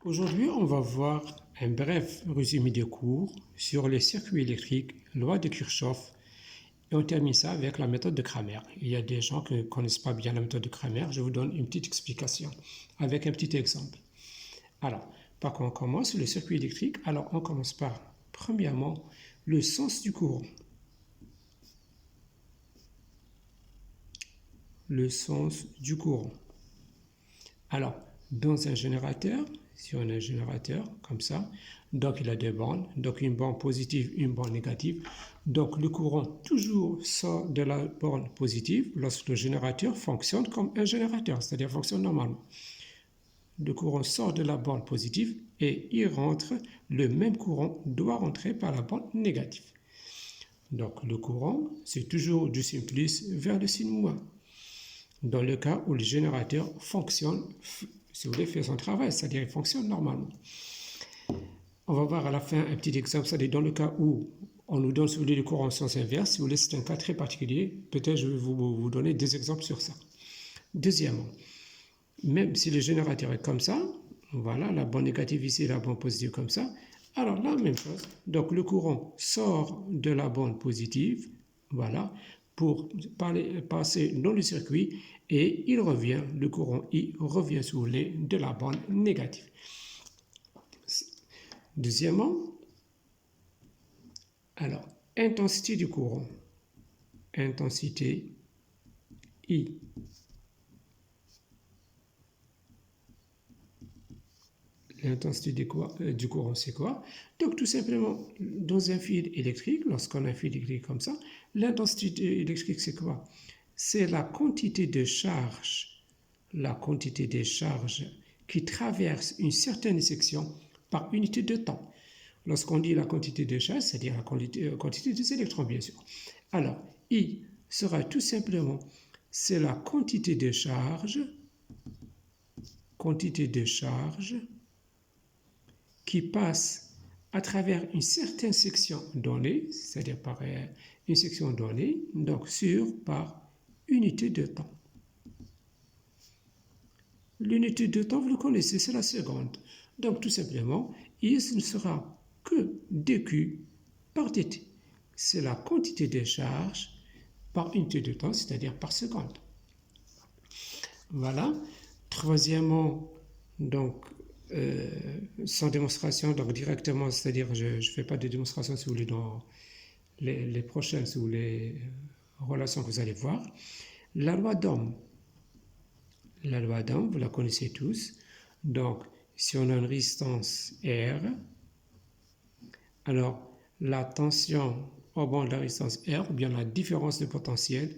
Aujourd'hui, on va voir un bref résumé des cours sur les circuits électriques, loi de Kirchhoff, et on termine ça avec la méthode de Cramer. Il y a des gens qui ne connaissent pas bien la méthode de Cramer, je vous donne une petite explication avec un petit exemple. Alors, par contre, on commence le circuit électrique. Alors, on commence par, premièrement, le sens du courant. Le sens du courant. Alors, dans un générateur, si on a un générateur comme ça, donc il a deux bandes, donc une bande positive, une bande négative. Donc le courant toujours sort de la bande positive lorsque le générateur fonctionne comme un générateur, c'est-à-dire fonctionne normalement. Le courant sort de la bande positive et il rentre, le même courant doit rentrer par la bande négative. Donc le courant, c'est toujours du signe plus vers le signe moins. Dans le cas où le générateur fonctionne, si vous voulez, fait son travail, c'est-à-dire il fonctionne normalement. On va voir à la fin un petit exemple, c'est-à-dire dans le cas où on nous donne, si vous voulez, le courant en sens inverse, si vous voulez, c'est un cas très particulier, peut-être je vais vous donner des exemples sur ça. Deuxièmement, même si le générateur est comme ça, voilà, la bande négative ici, la bande positive comme ça, alors la même chose, donc le courant sort de la bande positive, voilà, pour passer dans le circuit et il revient, le courant I revient sous les de la bande négative. Deuxièmement, alors, intensité du courant, intensité I. L'intensité du courant, c'est quoi? Donc, tout simplement, dans un fil électrique, lorsqu'on a un fil électrique comme ça, l'intensité électrique, c'est quoi? C'est la quantité de charge qui traverse une certaine section par unité de temps. Lorsqu'on dit la quantité de charge, c'est-à-dire la quantité des électrons, bien sûr. Alors, I sera tout simplement, c'est la quantité de charge qui passe à travers une certaine section donnée, c'est-à-dire par une section donnée, donc par unité de temps. L'unité de temps, vous le connaissez, c'est la seconde. Donc tout simplement, I ne sera que dQ par dt. C'est la quantité de charge par unité de temps, c'est-à-dire par seconde. Voilà. Troisièmement, donc, sans démonstration, donc directement, c'est-à-dire je ne fais pas de démonstration si vous voulez dans les prochaines, si vous voulez, relations que vous allez voir. La loi d'Ohm, vous la connaissez tous. Donc, si on a une résistance R, alors la tension au bord de la résistance R, ou bien la différence de potentiel,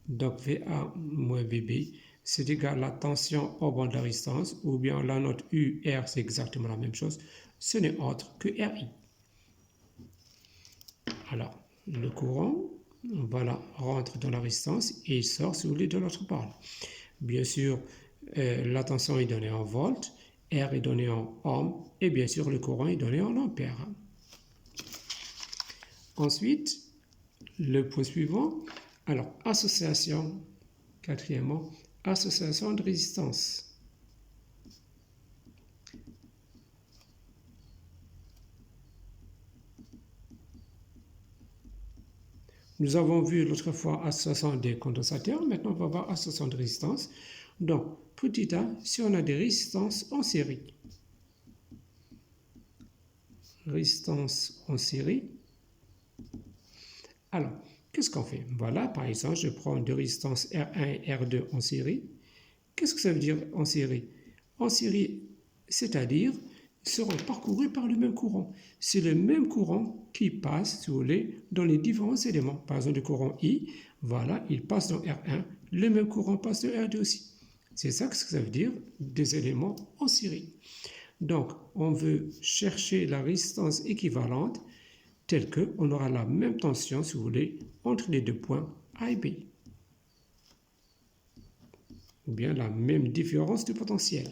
donc VA moins VB, c'est égal à la tension au bord de la résistance, ou bien la note UR, c'est exactement la même chose, ce n'est autre que RI. Alors, le courant, voilà, rentre dans la résistance et il sort, si vous voulez, de l'autre bord. Bien sûr, la tension est donnée en volts, R est donné en ohm, et bien sûr, le courant est donné en ampères. Ensuite, le point suivant, alors, association, quatrièmement, association de résistance. Nous avons vu l'autre fois association des condensateurs, maintenant on va voir association de résistance. Donc, petit a, si on a des résistances en série, résistance en série, alors, qu'est-ce qu'on fait? Voilà, par exemple, je prends deux résistances R1 et R2 en série. Qu'est-ce que ça veut dire en série? En série, c'est-à-dire, seront parcourus par le même courant. C'est le même courant qui passe, si vous voulez, dans les différents éléments. Par exemple, le courant I, voilà, il passe dans R1, le même courant passe dans R2 aussi. C'est ça que ça veut dire, des éléments en série. Donc, on veut chercher la résistance équivalente telle qu'on aura la même tension, si vous voulez, entre les deux points A et B. Ou bien la même différence de potentiel.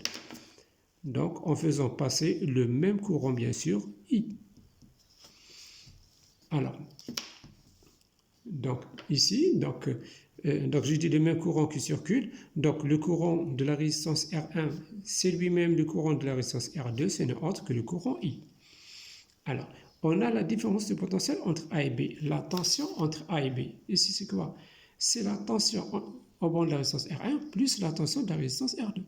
Donc, en faisant passer le même courant, bien sûr, I. Alors, donc ici, donc, donc je dis le même courant qui circule, donc le courant de la résistance R1, c'est lui-même le courant de la résistance R2, c'est n'est autre que le courant I. Alors, on a la différence de potentiel entre A et B, la tension entre A et B. Ici, c'est quoi? C'est la tension au bord de la résistance R1 plus la tension de la résistance R2.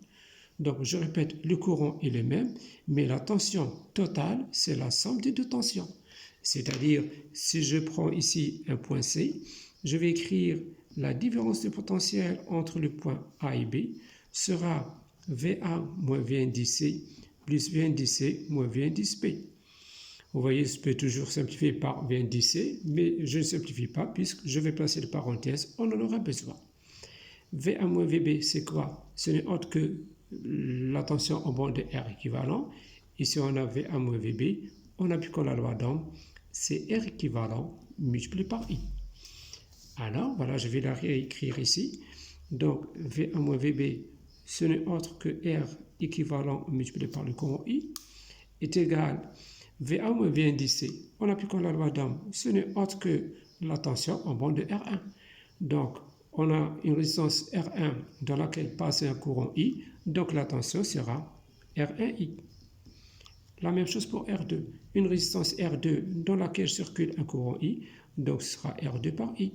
Donc, je répète, le courant est le même, mais la tension totale, c'est la somme des deux tensions. C'est-à-dire, si je prends ici un point C, je vais écrire la différence de potentiel entre le point A et B sera VA moins V1DC plus V1DC moins V1DC. Vous voyez, je peux toujours simplifier par V1DC, mais je ne simplifie pas puisque je vais placer de parenthèses, on en aura besoin. VA moins VB, c'est quoi? Ce n'est autre que la tension au bord de R équivalent. Ici, on a VA moins VB. On applique la loi d'Ohm. C'est R équivalent multiplié par I. Alors, voilà, je vais la réécrire ici. Donc, VA moins VB, ce n'est autre que R équivalent multiplié par le courant I, est égal VA moins V1DC. En appliquant la loi d'Ohm, ce n'est autre que la tension en bord de R1. Donc, on a une résistance R1 dans laquelle passe un courant I, donc la tension sera R1I. La même chose pour R2. Une résistance R2 dans laquelle circule un courant I, donc ce sera R2 par I.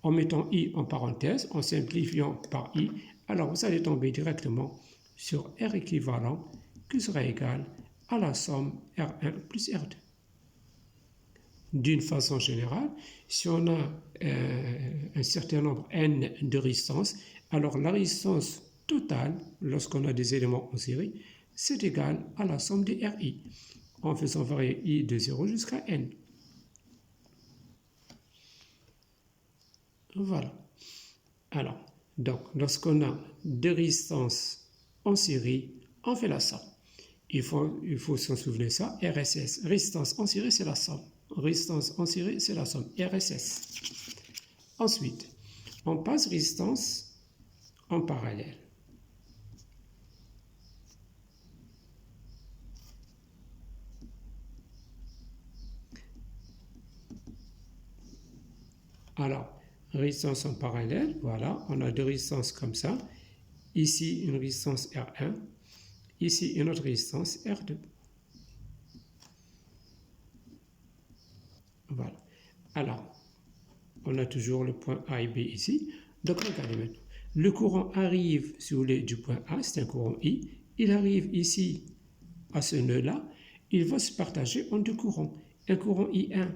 En mettant I en parenthèse, en simplifiant par I, alors vous allez tomber directement sur R équivalent qui sera égal à la somme R1 plus R2. D'une façon générale, si on a un certain nombre N de résistances, alors la résistance totale, lorsqu'on a des éléments en série, c'est égal à la somme des RI, en faisant varier I de 0 jusqu'à N. Voilà. Alors, donc, lorsqu'on a deux résistances en série, on fait la somme. Il faut s'en souvenir ça, RSS, résistance en série, c'est la somme. Résistance en série, c'est la somme, RSS. Ensuite, on passe résistance en parallèle. Alors, résistance en parallèle, voilà, on a deux résistances comme ça. Ici, une résistance R1, ici, une autre résistance R2. Voilà. Alors, on a toujours le point A et B ici. Donc, regardez maintenant. Le courant arrive, si vous voulez, du point A, c'est un courant I. Il arrive ici, à ce nœud-là. Il va se partager en deux courants. Un courant I1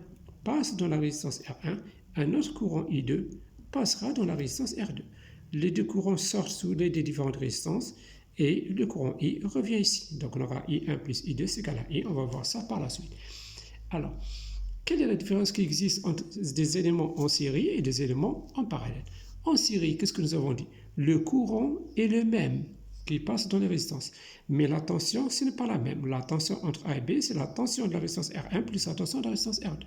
passe dans la résistance R1. Un autre courant I2 passera dans la résistance R2. Les deux courants sortent sous les différentes résistances et le courant I revient ici. Donc, on aura I1 plus I2, c'est égal à I. On va voir ça par la suite. Alors, quelle est la différence qui existe entre des éléments en série et des éléments en parallèle? En série, qu'est-ce que nous avons dit? Le courant est le même qui passe dans les résistances. Mais la tension, ce n'est pas la même. La tension entre A et B, c'est la tension de la résistance R1 plus la tension de la résistance R2.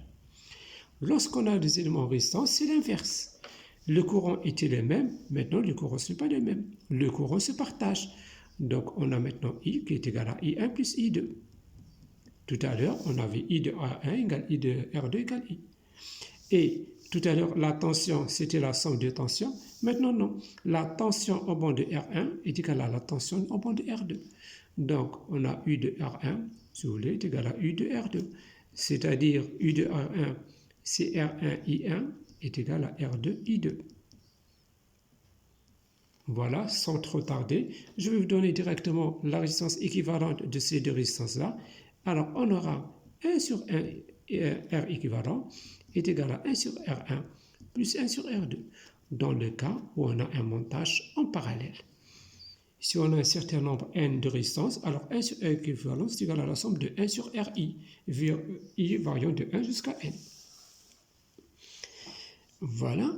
Lorsqu'on a des éléments en résistance, c'est l'inverse. Le courant était le même, maintenant le courant n'est pas le même. Le courant se partage. Donc on a maintenant I qui est égal à I1 plus I2. Tout à l'heure, on avait I de A1 égale I de R2 égale I. Et tout à l'heure, la tension, c'était la somme des tensions. Maintenant, non. La tension au bord de R1 est égale à la tension au bord de R2. Donc, on a U de R1, si vous voulez, est égal à U de R2. C'est-à-dire, U de R1, c'est R1I1 est égal à R2I2. Voilà, sans trop tarder, je vais vous donner directement la résistance équivalente de ces deux résistances-là. Alors, on aura 1 sur 1 R équivalent est égal à 1 sur R1 plus 1 sur R2, dans le cas où on a un montage en parallèle. Si on a un certain nombre N de résistances, alors 1 sur R équivalent est égal à la somme de 1 sur RI, I variant de 1 jusqu'à N. Voilà.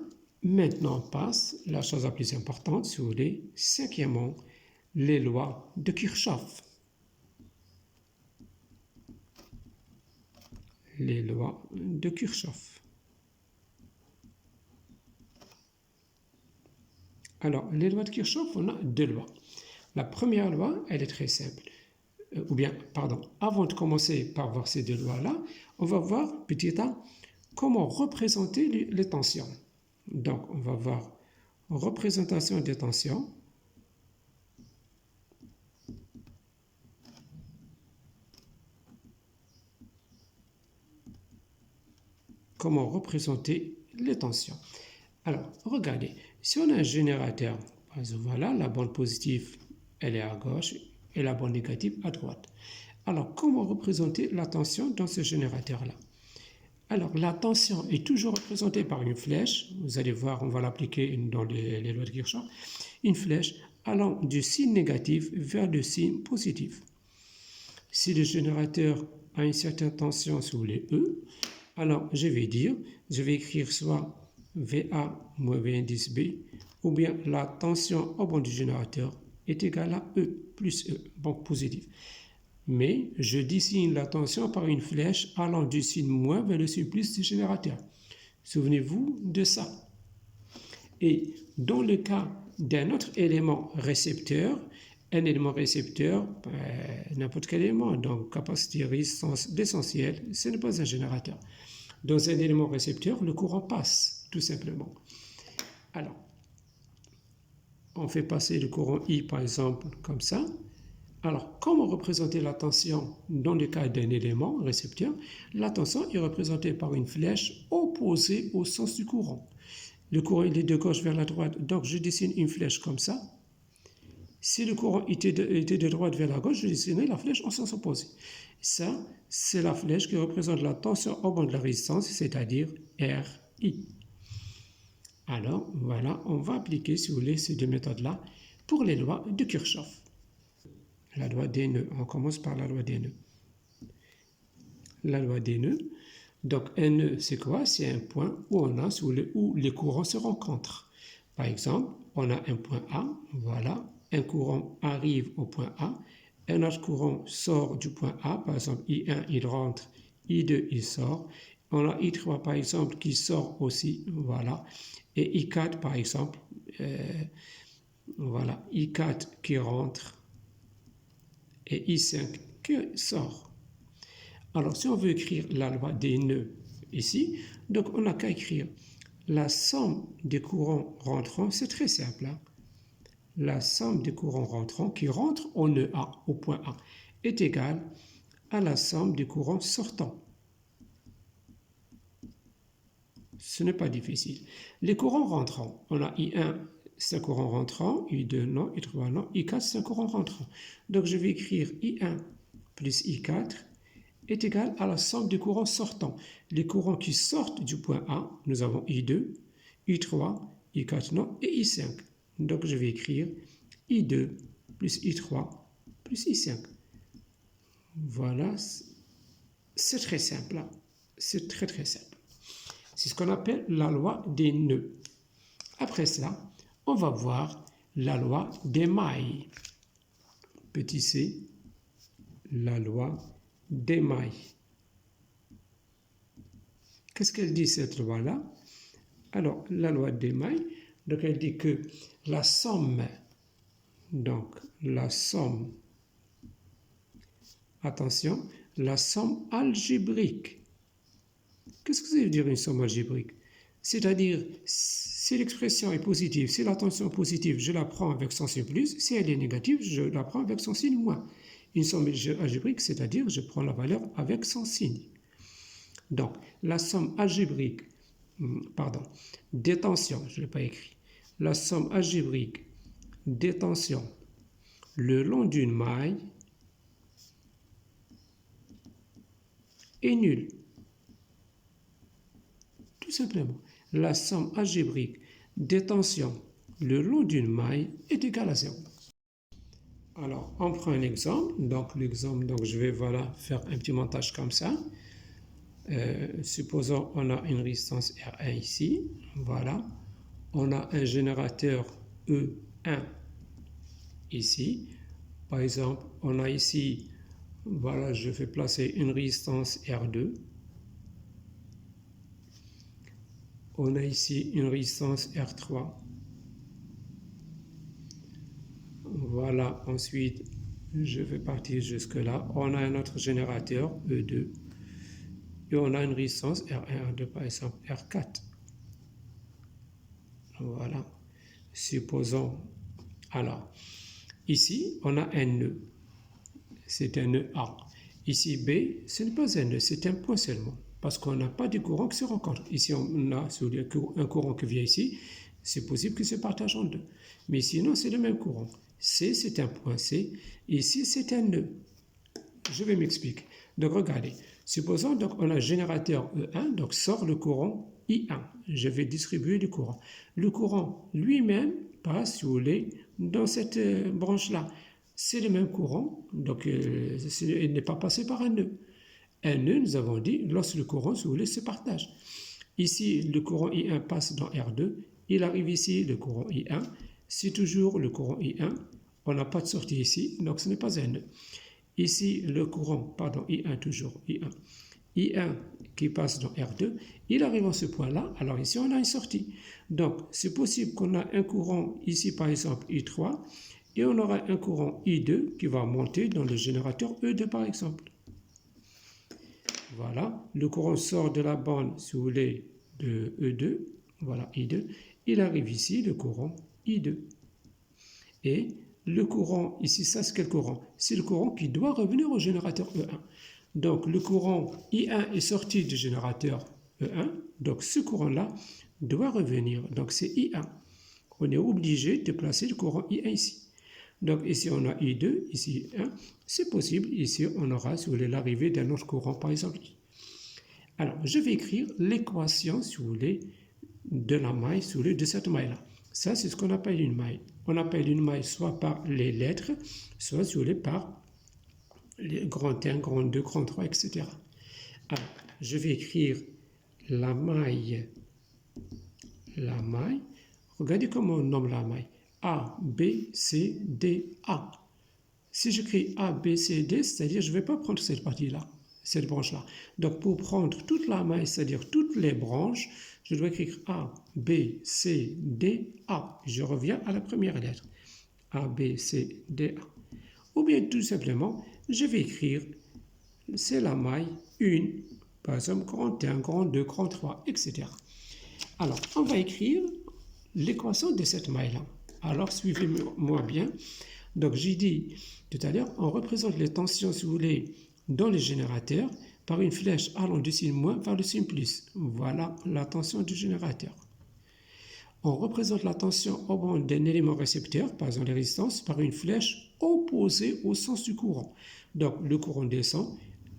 Maintenant, on passe la chose la plus importante, si vous voulez, cinquièmement, les lois de Kirchhoff. Les lois de Kirchhoff. Alors, les lois de Kirchhoff, on a deux lois. La première loi, elle est très simple. Avant de commencer par voir ces deux lois-là, on va voir petit a comment représenter les tensions. Donc, on va voir représentation des tensions. Comment représenter les tensions? Alors, regardez, si on a un générateur, par exemple, voilà, la bande positive, elle est à gauche et la bande négative à droite. Alors, comment représenter la tension dans ce générateur-là? Alors, la tension est toujours représentée par une flèche. Vous allez voir, on va l'appliquer dans les lois de Kirchhoff. Une flèche allant du signe négatif vers le signe positif. Si le générateur a une certaine tension sous les E, alors je vais écrire soit VA moins V indice B, ou bien la tension au banc du générateur est égale à E plus E, donc positif. Mais je dessine la tension par une flèche allant du signe moins vers le signe plus du générateur. Souvenez-vous de ça. Et dans le cas d'un autre élément récepteur, un élément récepteur, n'importe quel élément, donc capacité, résistance, l'essentiel, ce n'est pas un générateur. Dans un élément récepteur, le courant passe, tout simplement. Alors, on fait passer le courant I, par exemple, comme ça. Alors, comment représenter la tension dans le cas d'un élément récepteur? La tension est représentée par une flèche opposée au sens du courant. Le courant il est de gauche vers la droite, donc je dessine une flèche comme ça. Si le courant était de droite vers la gauche, je dessinerai la flèche en sens opposé. Ça, c'est la flèche qui représente la tension au banc de la résistance, c'est-à-dire RI. Alors, voilà, on va appliquer, si vous voulez, ces deux méthodes-là pour les lois de Kirchhoff. La loi des nœuds, on commence par la loi des nœuds. La loi des nœuds, donc un nœud, c'est quoi? C'est un point où les courants se rencontrent. Par exemple, on a un point A, voilà, un courant arrive au point A, un autre courant sort du point A, par exemple I1 il rentre, I2 il sort, on a I3 par exemple qui sort aussi, voilà, et I4 par exemple, voilà, I4 qui rentre et I5 qui sort. Alors si on veut écrire la loi des nœuds ici, donc on n'a qu'à écrire la somme des courants rentrants, c'est très simple, hein? La somme des courants rentrants qui rentrent au nœud A, au point A, est égale à la somme des courants sortants. Ce n'est pas difficile. Les courants rentrants, on a I1, c'est un courant rentrant, I2 non, I3 non, I4 c'est un courant rentrant. Donc je vais écrire I1 plus I4 est égal à la somme des courants sortants. Les courants qui sortent du point A, nous avons I2, I3, I4 non et I5. Donc je vais écrire I2 plus I3 plus I5. Voilà, c'est très simple. C'est très très simple. C'est ce qu'on appelle la loi des nœuds. Après cela, on va voir la loi des mailles. Petit c, la loi des mailles. Qu'est-ce qu'elle dit cette loi-là? Alors, la loi des mailles, donc elle dit que la somme, attention, la somme algébrique. Qu'est-ce que ça veut dire une somme algébrique? C'est-à-dire, si l'expression est positive, si la tension est positive, je la prends avec son signe plus, si elle est négative, je la prends avec son signe moins. Une somme algébrique, c'est-à-dire, je prends la valeur avec son signe. Donc, la somme algébrique, des tensions, je ne l'ai pas écrit, la somme algébrique des tensions le long d'une maille est nulle. Tout simplement, la somme algébrique des tensions le long d'une maille est égale à 0. Alors, on prend un exemple. Donc, l'exemple, je vais faire un petit montage comme ça. Supposons on a une résistance R1 ici. Voilà. On a un générateur E1 ici. Par exemple, on a ici, voilà, je vais placer une résistance R2. On a ici une résistance R3. Voilà, ensuite, je vais partir jusque là. On a un autre générateur, E2. Et on a une résistance R1, R2, par exemple, R4. Voilà. supposons, alors, ici, on a un nœud, c'est un nœud A. Ici, B, ce n'est pas un nœud, c'est un point seulement, parce qu'on n'a pas de courant qui se rencontre. Ici, on a un courant qui vient ici, c'est possible qu'il se partage en deux. Mais sinon, c'est le même courant. C, c'est un point C, ici, c'est un nœud. Je vais m'expliquer. Donc, regardez. Supposons donc on a un générateur E1, donc sort le courant I1. Je vais distribuer le courant. Le courant lui-même passe, si vous voulez, dans cette branche-là. C'est le même courant, donc il n'est pas passé par un nœud. Un nœud, nous avons dit, lorsque le courant, si vous voulez, se partage. Ici, le courant I1 passe dans R2. Il arrive ici, le courant I1. C'est toujours le courant I1. On n'a pas de sortie ici, donc ce n'est pas un nœud. Ici, le courant, pardon, I1 toujours, I1 qui passe dans R2, il arrive à ce point-là, alors ici on a une sortie. Donc, c'est possible qu'on a un courant, ici par exemple I3, et on aura un courant I2 qui va monter dans le générateur E2 par exemple. Voilà, le courant sort de la bande, si vous voulez, de E2, voilà I2, il arrive ici, le courant I2. Et le courant, ici, ça c'est quel courant? C'est le courant qui doit revenir au générateur E1. Donc le courant I1 est sorti du générateur E1, donc ce courant-là doit revenir, donc c'est I1. On est obligé de placer le courant I1 ici. Donc ici on a I2, ici I1, c'est possible, ici on aura, si vous voulez, l'arrivée d'un autre courant par exemple. Alors je vais écrire l'équation, si vous voulez, de la maille, si vous voulez, de cette maille-là. Ça, c'est ce qu'on appelle une maille. On appelle une maille soit par les lettres, soit, si vous voulez, par les grand 1, grand 2, grand 3, etc. Alors, je vais écrire la maille. Regardez comment on nomme la maille. A, B, C, D, A. Si j'écris A, B, C, D, c'est-à-dire je ne vais pas prendre cette partie-là, cette branche-là. Donc, pour prendre toute la maille, c'est-à-dire toutes les branches, je dois écrire A, B, C, D, A. Je reviens à la première lettre. A, B, C, D, A. Ou bien tout simplement, je vais écrire, c'est la maille 1, par exemple, grand 1, grand 2, grand 3, etc. Alors, on va écrire l'équation de cette maille-là. Alors, suivez-moi bien. Donc, j'ai dit tout à l'heure, on représente les tensions, si vous voulez, dans les générateurs par une flèche allant du signe moins vers le signe plus. Voilà la tension du générateur. On représente la tension au banc d'un élément récepteur, par exemple les résistances, par une flèche opposée au sens du courant. Donc, le courant descend,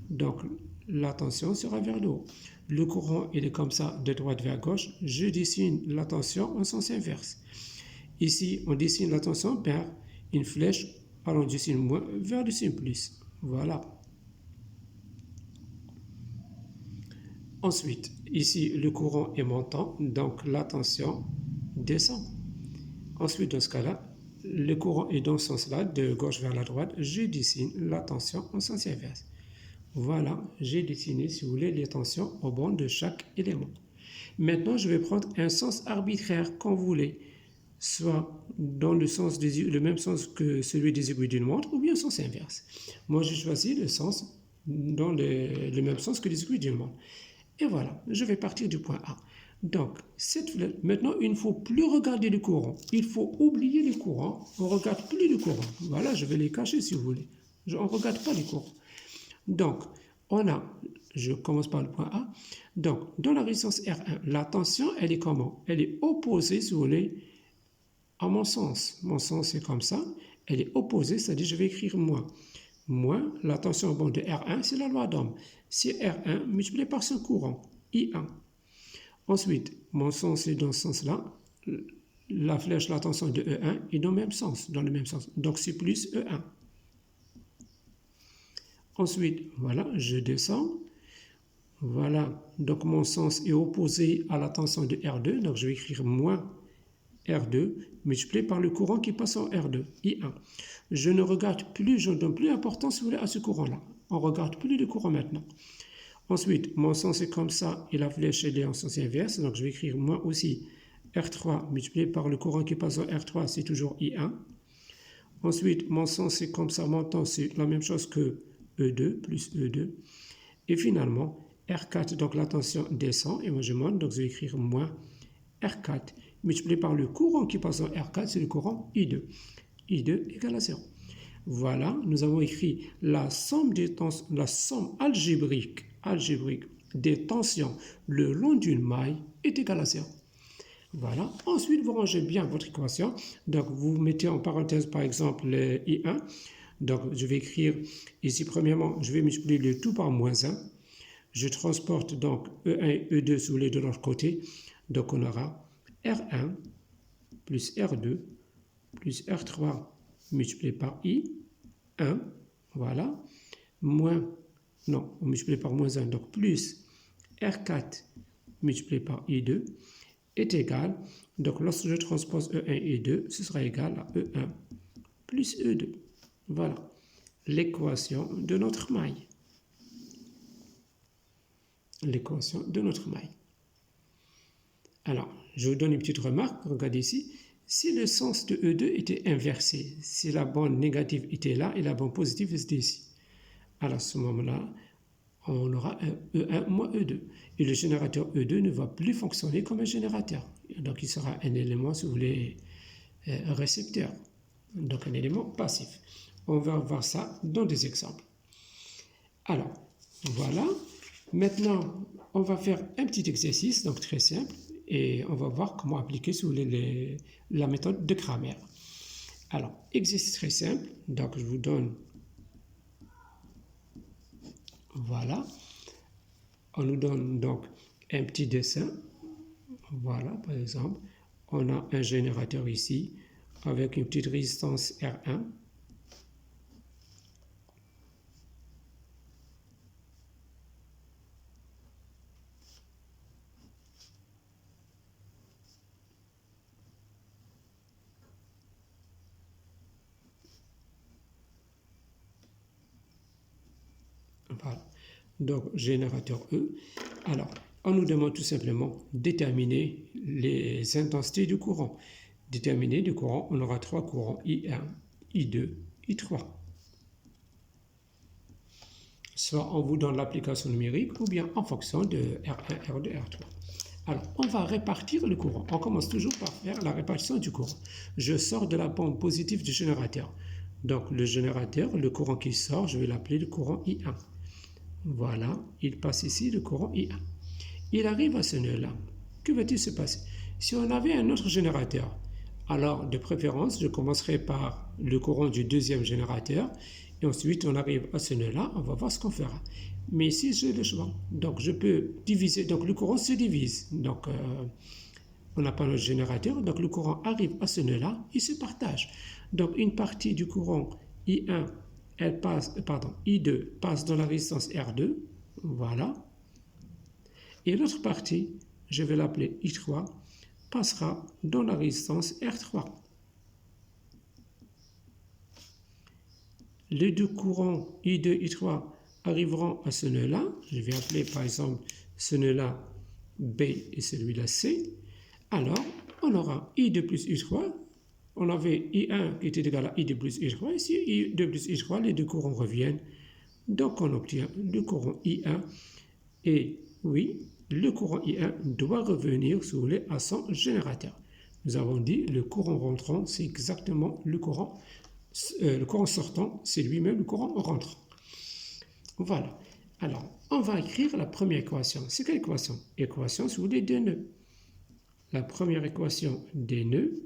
donc la tension sera vers le haut. Le courant, il est comme ça, de droite vers gauche. Je dessine la tension en sens inverse. Ici, on dessine la tension par une flèche allant du signe moins vers le signe plus. Voilà. Ensuite, ici, le courant est montant, donc la tension descend. Ensuite, dans ce cas-là, le courant est dans ce sens-là, de gauche vers la droite. Je dessine la tension en sens inverse. Voilà, j'ai dessiné, si vous voulez, les tensions au banc de chaque élément. Maintenant, je vais prendre un sens arbitraire, comme vous voulez, soit dans le même sens que celui des aiguilles d'une montre, ou bien le sens inverse. Moi, j'ai choisi le sens dans le même sens que les aiguilles d'une montre. Et voilà, je vais partir du point A. Donc, maintenant, il ne faut plus regarder le courant. Il faut oublier le courant. On ne regarde plus le courant. Voilà, je vais les cacher si vous voulez. On ne regarde pas le courant. Donc, je commence par le point A. Donc, dans la résistance R1, la tension, elle est comment? Elle est opposée, si vous voulez, à mon sens. Mon sens est comme ça. Elle est opposée, c'est-à-dire je vais écrire moins. Moins, la tension au banc de R1, c'est la loi d'Ohm. C'est R1 multiplié par son courant, I1. Ensuite, mon sens est dans ce sens-là. La flèche, la tension de E1 est dans le même sens. Donc, c'est plus E1. Ensuite, voilà, je descends. Voilà, donc mon sens est opposé à la tension de R2. Donc, je vais écrire moins R2 multiplié par le courant qui passe en R2, I1. Je ne regarde plus, je ne donne plus d'importance, si vous voulez, à ce courant-là. On ne regarde plus le courant maintenant. Ensuite, mon sens est comme ça et la flèche elle est en sens inverse. Donc, je vais écrire moins aussi R3 multiplié par le courant qui passe en R3, c'est toujours I1. Ensuite, mon sens est comme ça, mon temps, c'est la même chose que E2 plus E2. Et finalement, R4, donc la tension descend et moi je monte, donc je vais écrire moins R4 multiplié par le courant qui passe dans R4, c'est le courant I2. I2 égale à 0. Voilà, nous avons écrit la somme algébrique des tensions le long d'une maille est égale à 0. Voilà. Ensuite, vous rangez bien votre équation. Donc, vous mettez en parenthèse, par exemple, le I1. Donc, je vais écrire ici, premièrement, je vais multiplier le tout par moins 1. Je transporte donc E1 et E2 sur les deux de l'autre côté. Donc, on aura R1 plus R2 plus R3 multiplié par I1. Voilà. Moins, non, on multiplie par moins 1. Donc, plus R4 multiplié par I2 est égal, donc lorsque je transpose E1 et E2, ce sera égal à E1 plus E2. Voilà l'équation de notre maille. L'équation de notre maille. Alors, je vous donne une petite remarque, regardez ici. Si le sens de E2 était inversé, si la bande négative était là et la bande positive était ici, alors à ce moment-là, on aura un E1 moins E2. Et le générateur E2 ne va plus fonctionner comme un générateur. Donc, il sera un élément, si vous voulez, un récepteur. Donc, un élément passif. On va voir ça dans des exemples. Alors, voilà. Maintenant, on va faire un petit exercice, donc très simple, et on va voir comment appliquer sous la méthode de Cramer. Alors, exercice très simple. Donc, je vous donne... Voilà. On nous donne donc un petit dessin. Voilà, par exemple, on a un générateur ici avec une petite résistance R1. Voilà. Donc, générateur E. Alors, on nous demande tout simplement de déterminer les intensités du courant. Déterminer du courant, on aura trois courants, I1, I2, I3. Soit on vous donne l'application numérique ou bien en fonction de R1, R2, R3. Alors, on va répartir le courant. On commence toujours par faire la répartition du courant. Je sors de la pompe positive du générateur. Donc, le générateur, le courant qui sort, je vais l'appeler le courant I1. Voilà, il passe ici le courant I1. Il arrive à ce nœud-là. Que va-t-il se passer? Si on avait un autre générateur, alors de préférence, je commencerai par le courant du deuxième générateur et ensuite on arrive à ce nœud-là, on va voir ce qu'on fera. Mais ici, j'ai le choix. Donc, je peux diviser. Donc, le courant se divise. Donc, on n'a pas notre générateur. Donc, le courant arrive à ce nœud-là, il se partage. Donc, une partie du courant I1, I2 passe dans la résistance R2. Voilà. Et l'autre partie, je vais l'appeler I3, passera dans la résistance R3. Les deux courants I2 et I3 arriveront à ce nœud-là. Je vais appeler par exemple ce nœud-là B et celui-là C. Alors, on aura I2 plus I3. On avait I1 qui était égal à I2 plus I3. Ici, I2 plus I3, les deux courants reviennent. Donc, on obtient le courant I1. Et oui, le courant I1 doit revenir à son générateur. Nous avons dit le courant rentrant, c'est exactement le courant sortant, c'est lui-même le courant rentrant. Voilà. Alors, on va écrire la première équation. C'est quelle équation? Équation sur les deux nœuds. La première équation des nœuds,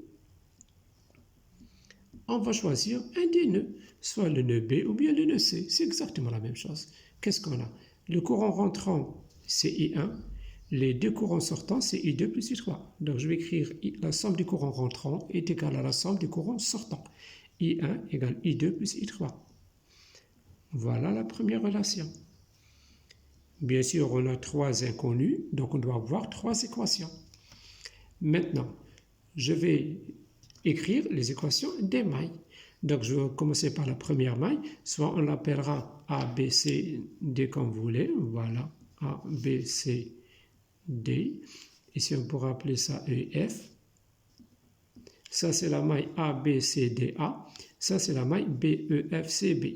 on va choisir un des nœuds, soit le nœud B ou bien le nœud C. C'est exactement la même chose. Qu'est-ce qu'on a? Le courant rentrant, c'est I1. Les deux courants sortants, c'est I2 plus I3. Donc, je vais écrire la somme du courant rentrant est égale à la somme du courant sortant. I1 égale I2 plus I3. Voilà la première relation. Bien sûr, on a trois inconnus, donc on doit avoir trois équations. Maintenant, je vais écrire les équations des mailles. Donc, je vais commencer par la première maille. Soit on l'appellera A, B, C, D comme vous voulez. Voilà, A, B, C, D. Ici, on pourra appeler ça E, F. Ça, c'est la maille A, B, C, D, A. Ça, c'est la maille B, E, F, C, B.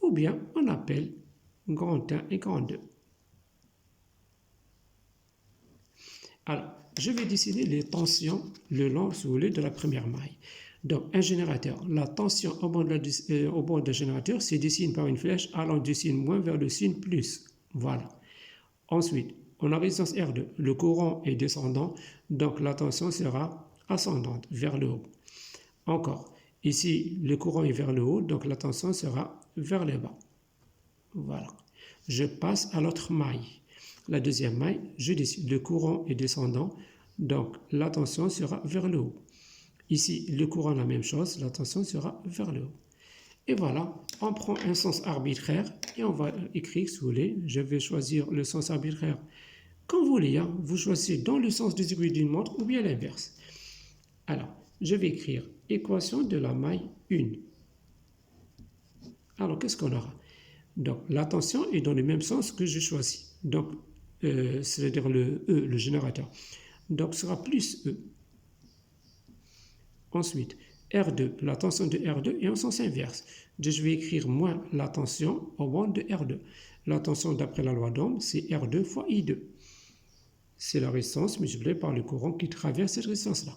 Ou bien, on appelle grand 1 et grand 2. Alors, je vais dessiner les tensions le long, si vous voulez, de la première maille. Donc, un générateur, la tension au bord du générateur se dessine par une flèche allant du signe moins vers le signe plus. Voilà. Ensuite, on a résistance R2. Le courant est descendant, donc la tension sera ascendante, vers le haut. Encore, ici, le courant est vers le haut, donc la tension sera vers le bas. Voilà. Je passe à l'autre maille. La deuxième maille, je décide. Le courant est descendant, donc la tension sera vers le haut. Ici, le courant, la même chose, la tension sera vers le haut. Et voilà, on prend un sens arbitraire et on va écrire, si vous voulez, je vais choisir le sens arbitraire. Quand vous voulez, hein, vous choisissez dans le sens des aiguilles d'une montre ou bien l'inverse. Alors, je vais écrire équation de la maille 1. Alors, qu'est-ce qu'on aura? Donc, la tension est dans le même sens que je choisis. Donc, c'est-à-dire le E, le générateur. Donc, ce sera plus E. Ensuite, R2, la tension de R2 est en sens inverse. Je vais écrire moins la tension au bord de R2. La tension d'après la loi d'Ohm, c'est R2 fois I2. C'est la résistance multipliée par le courant qui traverse cette résistance-là.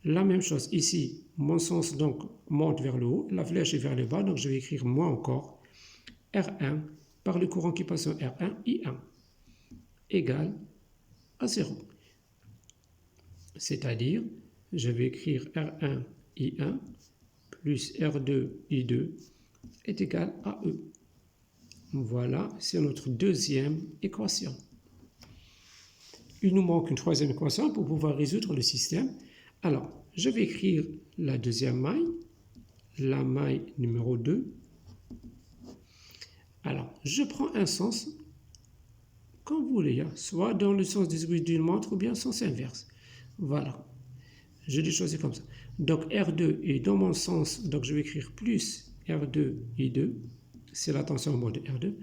La même chose ici, mon sens donc monte vers le haut, la flèche est vers le bas, donc je vais écrire moins encore R1 par le courant qui passe en R1, I1 égale à 0. C'est-à-dire, je vais écrire R1, I1 plus R2, I2 est égal à E. Voilà, c'est notre deuxième équation. Il nous manque une troisième équation pour pouvoir résoudre le système. Alors, je vais écrire la deuxième maille, la maille numéro 2. Alors, je prends un sens, comme vous voulez, soit dans le sens des aiguilles d'une montre ou bien sens inverse. Voilà, je l'ai choisi comme ça. Donc, R2 est dans mon sens, donc je vais écrire plus R2, I2, c'est la tension au bord de R2.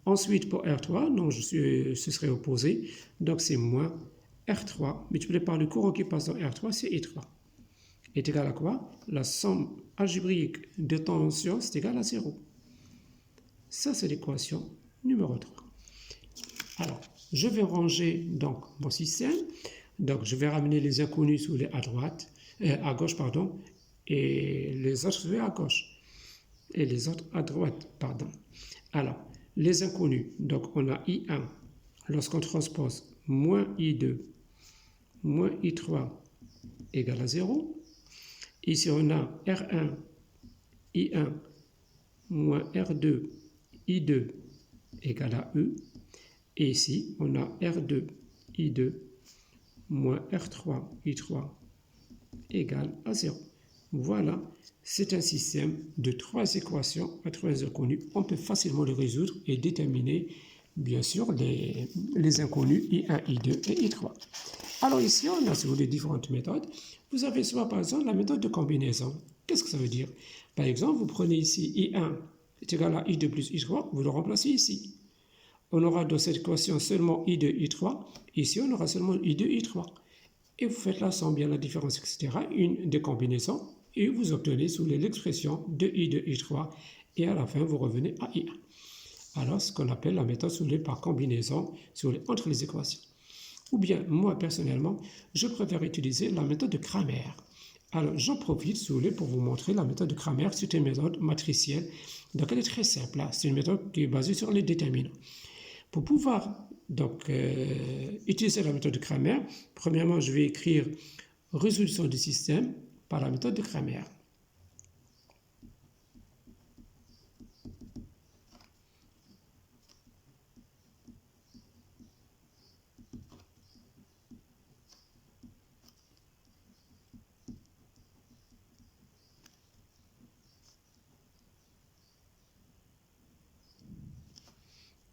Ensuite, pour R3, donc ce serait opposé, donc c'est moins R3, multiplié par le courant qui passe dans R3, c'est I3. Est égal à quoi? La somme algébrique de tension, c'est égal à 0. Ça, c'est l'équation numéro 3. Alors, je vais ranger donc mon système. Donc, je vais ramener les inconnus sous les à gauche, pardon, et les autres sous les à gauche, et les autres à droite, pardon. Alors, les inconnus, donc on a I1, lorsqu'on transpose moins I2, moins I3 égale à 0. Ici, on a R1, I1, moins R2, I2 égale à E. Et ici, on a R2, I2, moins R3, I3 égale à 0. Voilà, c'est un système de 3 équations à 3 inconnus. On peut facilement les résoudre et déterminer, bien sûr, les inconnus I1, I2 et I3. Alors ici, on a, si vous voulez, différentes méthodes. Vous avez soit, par exemple, la méthode de combinaison. Qu'est-ce que ça veut dire? Par exemple, vous prenez ici I1 est égal à I2 plus I3, vous le remplacez ici. On aura dans cette équation seulement I2, I3. Ici, on aura seulement I2, I3. Et vous faites la somme, bien la différence, etc. Une des combinaisons. Et vous obtenez sous l'expression de I2, I3. Et à la fin, vous revenez à I1. Alors, ce qu'on appelle la méthode soulevée par combinaison entre les équations. Ou bien, moi, personnellement, je préfère utiliser la méthode de Cramer. Alors, j'en profite, si vous voulez, pour vous montrer la méthode de Cramer. C'est une méthode matricielle. Donc, elle est très simple. C'est une méthode qui est basée sur les déterminants. Pour pouvoir donc utiliser la méthode de Cramer, premièrement, je vais écrire résolution du système par la méthode de Cramer.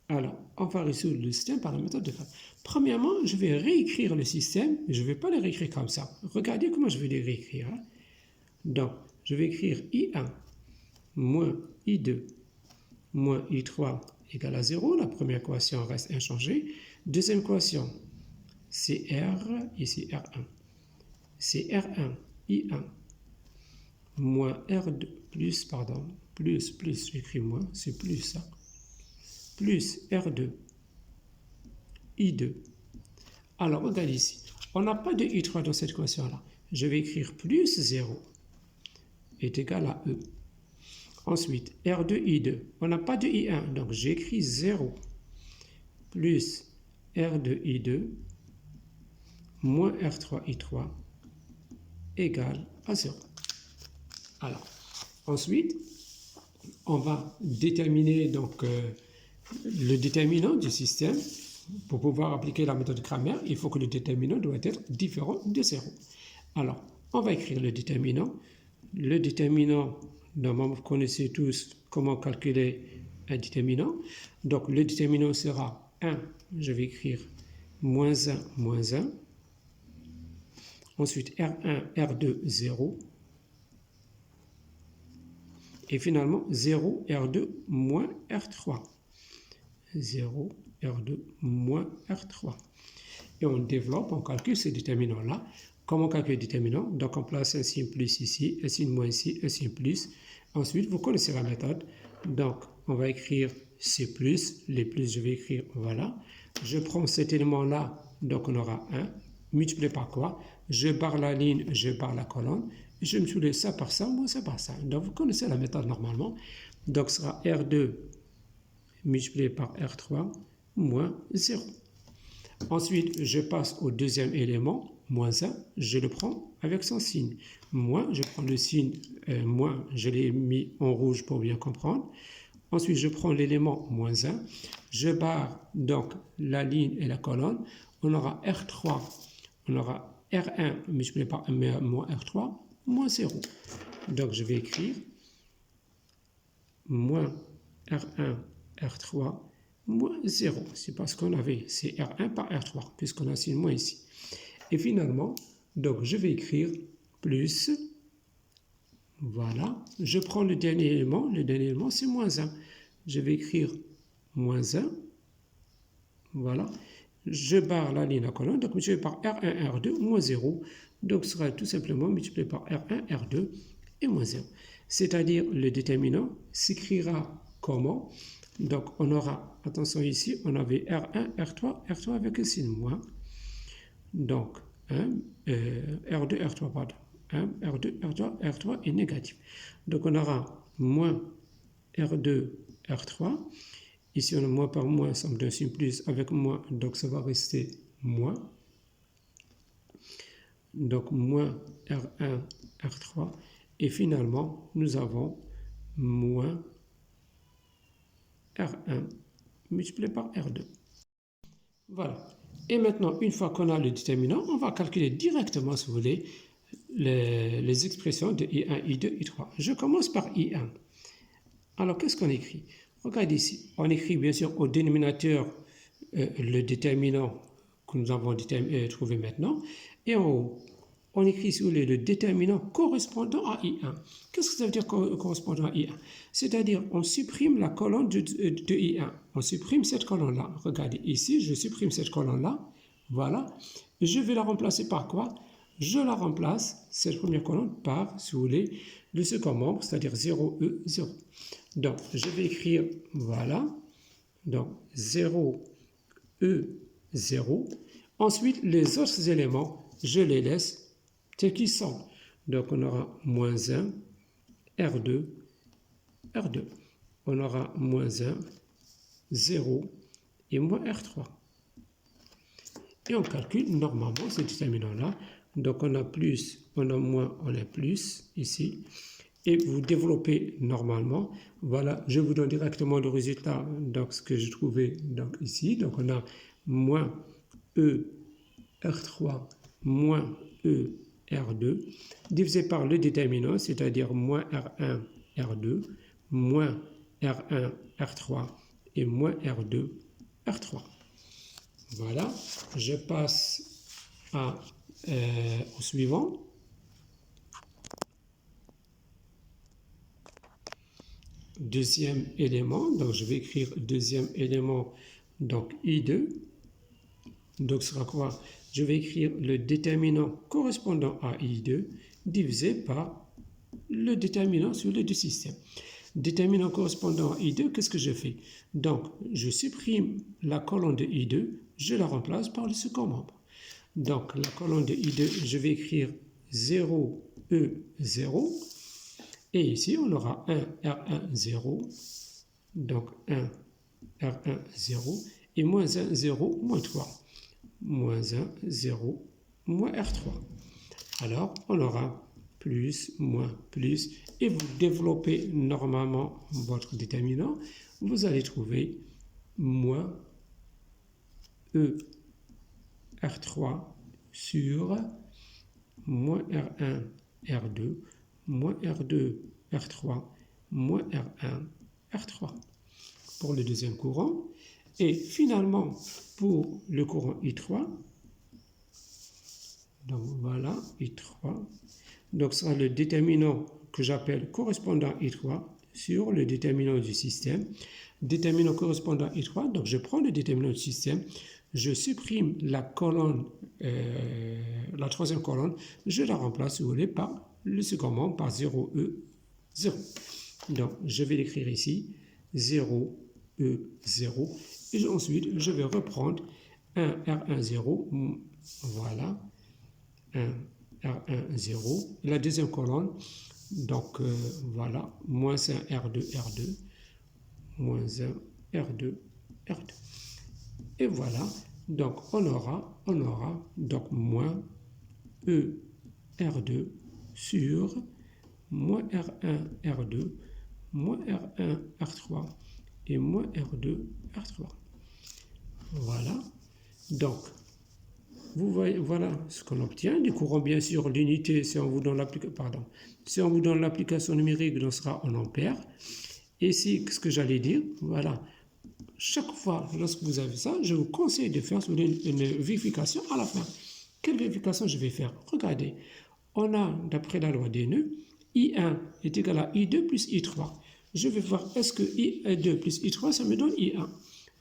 Alors, on va résoudre le système par la méthode de Cramer. Premièrement, je vais réécrire le système, mais je ne vais pas le réécrire comme ça. Regardez comment je vais le réécrire. Donc, je vais écrire I1 moins I2 moins I3 égale à 0. La première équation reste inchangée. Deuxième équation, c'est R, ici R1. C'est R1, I1 moins R2, plus, j'écris moins, c'est plus ça. Plus R2, I2. Alors, regardez ici. On n'a pas de I3 dans cette équation-là. Je vais écrire plus 0 est égal à E. Ensuite, R2I2. On n'a pas de I1, donc j'écris 0 plus R2I2 moins R3I3 égale à 0. Alors, ensuite, on va déterminer donc le déterminant du système. Pour pouvoir appliquer la méthode Cramer, il faut que le déterminant doit être différent de 0. Alors, on va écrire le déterminant. Le déterminant, normalement, vous connaissez tous comment calculer un déterminant. Donc, le déterminant sera 1, je vais écrire moins 1, moins 1. Ensuite, R1, R2, 0. Et finalement, 0, R2, moins R3. 0, R2, moins R3. Et on développe, on calcule ces déterminants-là. Comment calculer les déterminants? Donc, on place un signe plus ici, un signe moins ici, un signe plus. Ensuite, vous connaissez la méthode. Donc, on va écrire C+, les plus, je vais écrire, voilà. Je prends cet élément-là, donc on aura 1, multiplié par quoi? Je barre la ligne, je barre la colonne, je multiplie ça par ça, moins ça par ça. Donc, vous connaissez la méthode normalement. Donc, ce sera R2 multiplié par R3 moins 0. Ensuite, je passe au deuxième élément, moins 1, je le prends avec son signe. Moins, je prends le signe moins, je l'ai mis en rouge pour bien comprendre. Ensuite, je prends l'élément moins 1, je barre donc la ligne et la colonne. On aura R3, on aura R1 multiplié par moins R3, moins 0. Donc, je vais écrire moins R1, R3, moins 0. C'est parce qu'on avait, c'est R1 par R3, puisqu'on a signe moins ici. Et finalement, donc je vais écrire plus, voilà, je prends le dernier élément c'est moins 1. Je vais écrire moins 1, voilà, je barre la ligne à colonne, donc multiplié par R1, R2, moins 0, donc ce sera tout simplement multiplié par R1, R2 et moins 0. C'est-à-dire le déterminant s'écrira comment? Donc on aura, attention ici, on avait R1, R3, R3 avec un signe moins. Donc, R2, R3, pardon. R2, R3, R3 est négatif. Donc, on aura moins R2, R3. Ici, on a moins par moins, ça me donne un signe plus avec moins, donc ça va rester moins. Donc, moins R1, R3. Et finalement, nous avons moins R1 multiplié par R2. Voilà. Et maintenant, une fois qu'on a le déterminant, on va calculer directement, si vous voulez, les expressions de I1, I2, I3. Je commence par I1. Alors, qu'est-ce qu'on écrit? Regardez ici. On écrit bien sûr au dénominateur le déterminant que nous avons trouvé maintenant. Et en haut, on écrit, si vous voulez, le déterminant correspondant à I1. Qu'est-ce que ça veut dire correspondant à I1? C'est-à-dire, on supprime la colonne de I1. On supprime cette colonne-là. Regardez, ici, je supprime cette colonne-là. Voilà. Je vais la remplacer par quoi? Je la remplace, cette première colonne, par, si vous voulez, le second membre, c'est-à-dire 0E, 0. Donc, je vais écrire, voilà. Donc, 0E, 0. Ensuite, les autres éléments, je les laisse tels qu'ils sont. Donc, on aura moins 1, R2, R2. On aura moins 1, 0 et moins R3. Et on calcule normalement ce déterminant-là. Donc, on a plus, on a moins, on a plus ici. Et vous développez normalement. Voilà, je vous donne directement le résultat, donc ce que j'ai trouvé donc, ici. Donc, on a moins E, R3, moins E, R2, divisé par le déterminant, c'est-à-dire moins R1, R2, moins R1, R3 et moins R2, R3. Voilà, je passe au suivant. Deuxième élément, donc je vais écrire deuxième élément, donc I2. Donc ce sera quoi? Je vais écrire le déterminant correspondant à I2 divisé par le déterminant sur les deux systèmes. Déterminant correspondant à I2, qu'est-ce que je fais? Donc, je supprime la colonne de I2, je la remplace par le second membre. Donc, la colonne de I2, je vais écrire 0, E, 0. Et ici, on aura 1, R1, 0. Donc, 1, R1, 0. Et moins 1, 0, moins 3. Moins 1, 0, moins R3. Alors, on aura plus, moins, plus. Et vous développez normalement votre déterminant. Vous allez trouver moins E, R3 sur moins R1, R2, moins R2, R3, moins R1, R3 pour le deuxième courant. Et finalement, pour le courant I3, donc voilà, I3, donc ce sera le déterminant que j'appelle correspondant I3 sur le déterminant du système. Déterminant correspondant I3, donc je prends le déterminant du système, je supprime la colonne, la troisième colonne, je la remplace, si vous voulez, par le second membre, par 0E, 0. Donc, je vais l'écrire ici, 0, E, 0. Et ensuite, je vais reprendre 1, R1, 0. Voilà. 1, R1, 0. La deuxième colonne, donc voilà, moins 1, R2, R2. Moins 1, R2, R2. Et voilà, donc on aura donc moins E, R2 sur moins R1, R2, moins R1, R3 et moins R2, R3. Voilà, donc vous voyez, voilà ce qu'on obtient. Du courant, bien sûr, l'unité, si on vous donne l'application numérique, donc sera en ampères. Et ici, ce que j'allais dire, voilà, chaque fois lorsque vous avez ça, je vous conseille de faire une vérification à la fin. Quelle vérification je vais faire? Regardez, on a, d'après la loi des nœuds, I1 est égal à I2 plus I3. Je vais voir, est-ce que I2 plus I3, ça me donne I1?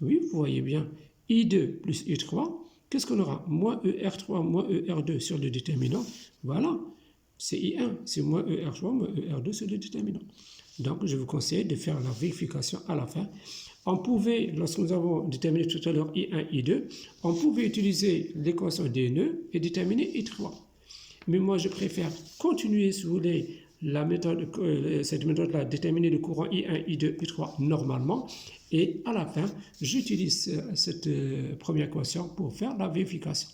Oui, vous voyez bien, I2 plus I3, qu'est-ce qu'on aura? Moins ER3, moins ER2 sur le déterminant. Voilà, c'est I1, c'est moins ER3, moins ER2 sur le déterminant. Donc, je vous conseille de faire la vérification à la fin. On pouvait, lorsque nous avons déterminé tout à l'heure I1, I2, on pouvait utiliser l'équation des nœuds et déterminer I3. Mais moi, je préfère continuer, si vous voulez, cette méthode-là, déterminer le courant I1, I2, I3 normalement. Et à la fin, j'utilise cette première équation pour faire la vérification.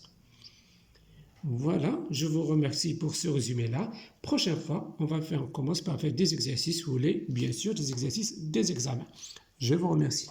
Voilà, je vous remercie pour ce résumé-là. Prochaine fois, on commence par faire des exercices, si vous voulez, bien sûr, des exercices des examens. Je vous remercie.